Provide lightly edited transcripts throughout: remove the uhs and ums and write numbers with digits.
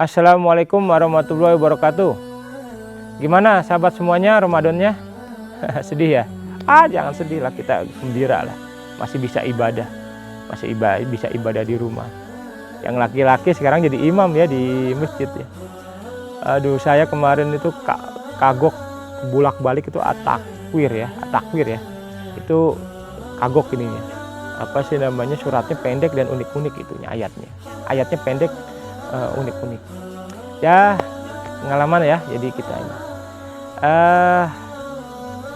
Assalamualaikum warahmatullahi wabarakatuh. Gimana sahabat semuanya Ramadannya? Sedih ya? Jangan sedih lah, kita gembira lah. Masih bisa ibadah, bisa ibadah di rumah. Yang laki-laki sekarang jadi imam ya di masjid ya. Aduh, saya kemarin itu kagok bolak-balik itu at-takwir ya. Itu kagok ininya. Apa sih namanya, suratnya pendek dan unik-unik itunya ayatnya. Ayatnya pendek, unik-unik ya, pengalaman ya. Jadi kita ini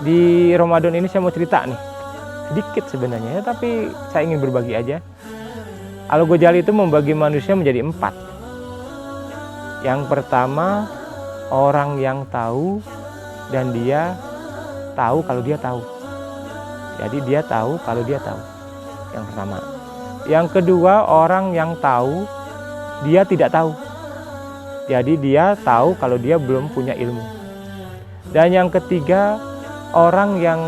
di Ramadan ini saya mau cerita nih sedikit sebenarnya ya, tapi saya ingin berbagi aja. Al-Ghazali itu membagi manusia menjadi 4. Yang pertama, orang yang tahu dan dia tahu kalau dia tahu. Jadi dia tahu kalau dia tahu. Yang pertama. Yang kedua, orang yang tahu dia tidak tahu. Jadi dia tahu kalau dia belum punya ilmu. Dan yang ketiga, orang yang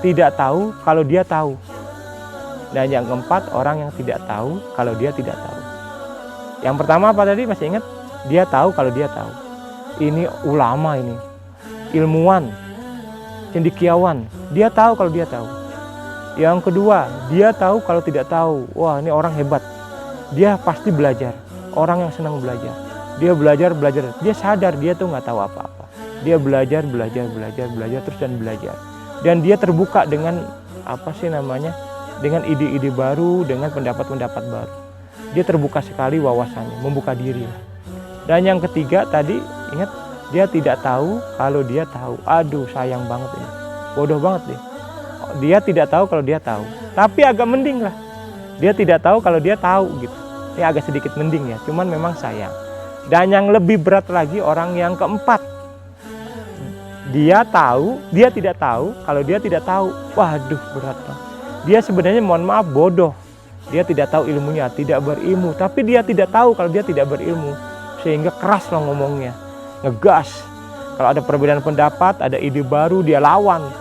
tidak tahu kalau dia tahu. Dan yang keempat, orang yang tidak tahu kalau dia tidak tahu. Yang pertama apa tadi, masih ingat? Dia tahu kalau dia tahu. Ini ulama, ini ilmuwan, cendekiawan. Dia tahu kalau dia tahu. Yang kedua, dia tahu kalau tidak tahu. Wah, ini orang hebat. Dia pasti belajar. Orang yang senang belajar. Dia belajar. Dia sadar dia tuh nggak tahu apa-apa. Dia belajar terus dan belajar. Dan dia terbuka dengan apa sih namanya? Dengan ide-ide baru, dengan pendapat-pendapat baru. Dia terbuka sekali wawasannya, membuka diri. Dan yang ketiga tadi, ingat, dia tidak tahu kalau dia tahu. Aduh, sayang banget ini. Bodoh banget deh. Dia tidak tahu kalau dia tahu. Tapi agak mending lah. Dia tidak tahu kalau dia tahu gitu. Ini agak sedikit mending ya, cuman memang sayang. Dan yang lebih berat lagi, orang yang keempat. Dia tahu, dia tidak tahu kalau dia tidak tahu. Waduh, berat banget. Dia sebenarnya, mohon maaf, bodoh. Dia tidak tahu ilmunya, tidak berilmu. Tapi dia tidak tahu kalau dia tidak berilmu. Sehingga keras lah ngomongnya, ngegas. Kalau ada perbedaan pendapat, ada ide baru, dia lawan.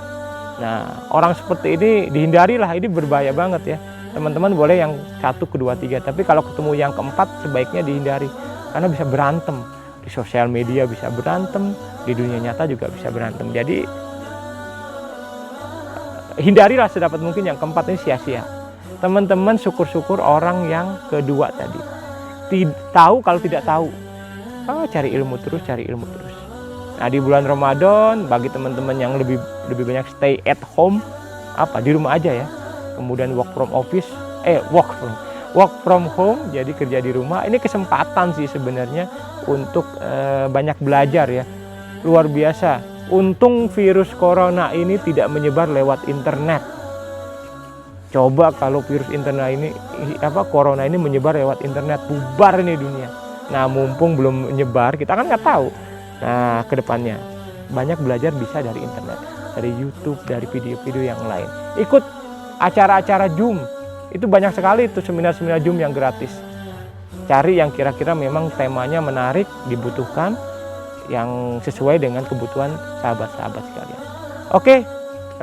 Nah, orang seperti ini dihindarilah, ini berbahaya banget ya. Teman-teman boleh yang 1, 2, 3, tapi kalau ketemu yang keempat sebaiknya dihindari. Karena bisa berantem. Di sosial media bisa berantem, di dunia nyata juga bisa berantem. Jadi hindarilah sedapat mungkin yang keempat ini sia-sia. Teman-teman syukur-syukur orang yang kedua tadi. Tahu kalau tidak tahu. Cari ilmu terus. Nah, di bulan Ramadan, bagi teman-teman yang lebih banyak stay at home, di rumah aja ya. Kemudian work from home, jadi kerja di rumah. Ini kesempatan sih sebenarnya untuk banyak belajar ya. Luar biasa. Untung virus corona ini tidak menyebar lewat internet. Coba kalau virus corona ini menyebar lewat internet, bubar ini dunia. Nah, mumpung belum menyebar, kita kan nggak tahu. Nah, kedepannya banyak belajar bisa dari internet, dari YouTube, dari video-video yang lain. Ikut acara-acara Zoom, itu banyak sekali itu seminar-seminar Zoom yang gratis. Cari yang kira-kira memang temanya menarik, dibutuhkan, yang sesuai dengan kebutuhan sahabat-sahabat sekalian. Oke,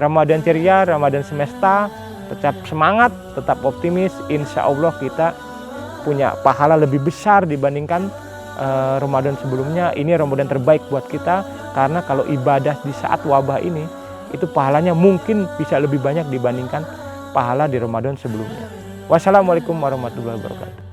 Ramadan ceria, Ramadan semesta, tetap semangat, tetap optimis. Insya Allah kita punya pahala lebih besar dibandingkan Ramadan sebelumnya. Ini Ramadan terbaik buat kita, karena kalau ibadah di saat wabah ini, itu pahalanya mungkin bisa lebih banyak dibandingkan pahala di Ramadan sebelumnya. Wassalamualaikum warahmatullahi wabarakatuh.